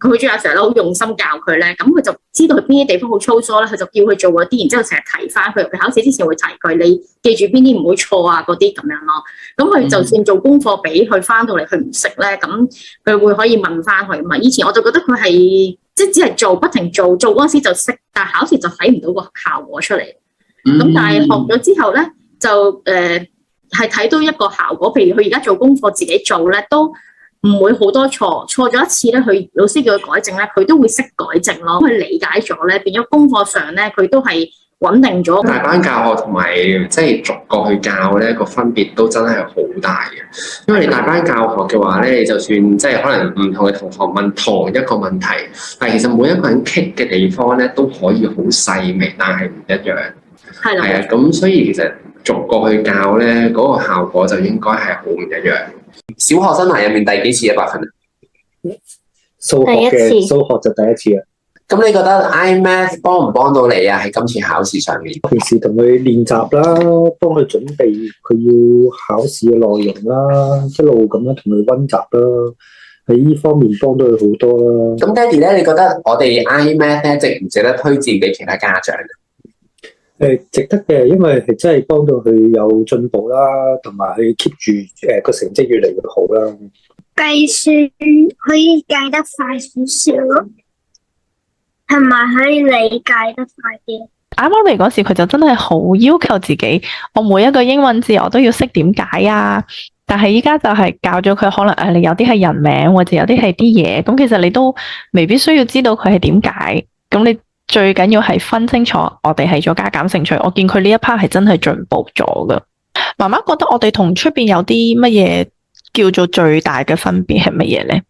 佢仲有成日好用心教佢咧，咁佢就知道佢邊啲地方好粗疏咧，佢就叫佢做嗰啲，然之後成日提翻佢。佢考試之前會提佢，你記住邊啲唔好錯啊嗰啲咁樣咯。咁佢就算做功課俾佢翻到嚟，佢唔識咧，咁佢會可以問翻佢嘛。以前我就覺得佢係即係只係做不停做嗰陣時就識，但係考試就睇唔到個效果出嚟。咁但係學咗之後咧，就係睇到一個效果。譬如佢而家做功課自己做咧，都唔會好多錯咗一次咧，佢老師叫佢改正咧，佢都會識改正咯。佢理解咗咧，變咗功課上咧，佢都係穩定咗。大班教學同埋即係逐個去教咧，個分別都真係好大嘅。因為你大班教學嘅話咧，你就算即係可能唔同嘅同學問同一個問題，但係其實每一個人棘嘅地方咧都可以好細微，但係唔一樣。係啦。係啊，咁所以其實逐個去教咧，嗰個效果就應該係好唔一樣。小學生涯入面第幾次100分？數學就第一次啊。咁你覺得 iMath 幫唔幫到你啊？喺今次考試上面，平時同佢練習啦，幫佢準備佢要考試嘅內容啦，一路咁樣同佢溫習啦，喺呢方面幫到佢好多啦。咁爹哋咧，你覺得我哋 iMath 咧值唔值得推薦俾其他家長？值得嘅，因為係真係幫到佢有進步啦，同埋佢 keep 住個成績越嚟越好啦。計算可以計得快少少咯，同埋可以理解得快啲。啱啱嚟嗰時，佢就真係好要求自己，我每一個英文字我都要識點解啊。但係依家就係教咗佢，可能你有啲係人名，或者有啲係啲嘢，咁其實你都未必需要知道佢係點解。咁你最緊要係分清楚，我哋係咗加減乘除。我見佢呢一 part 係真係進步咗噶。媽媽覺得我哋同出邊有啲乜嘢叫做最大嘅分別係乜嘢咧？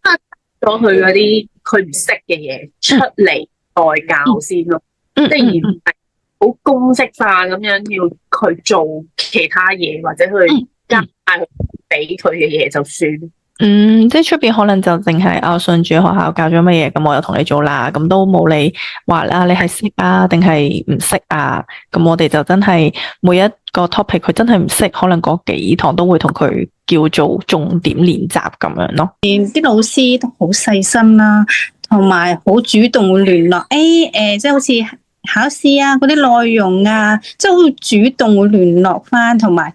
咗佢嗰啲佢唔識嘅嘢出嚟代教先咯，即係而唔係好公式化咁樣要佢做其他嘢，或者去加埋俾佢嘅嘢就算。即係出邊可能就淨係順住學校教咗乜嘢，咁我又同你做啦，咁都冇你話啦，你係識啊定係唔識啊？咁我哋就真係每一個 topic 佢真係唔識，可能嗰幾堂都會同佢叫做重點練習咁樣咯。啲老師都好細心啦，同埋好主動會聯絡，即係好似考試啊嗰啲內容啊，即係好主動會聯絡翻，同埋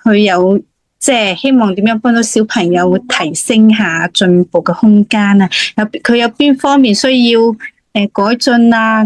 佢有。即係希望點樣幫到小朋友會提升下進步嘅空間啊？佢有邊方面需要改進啊？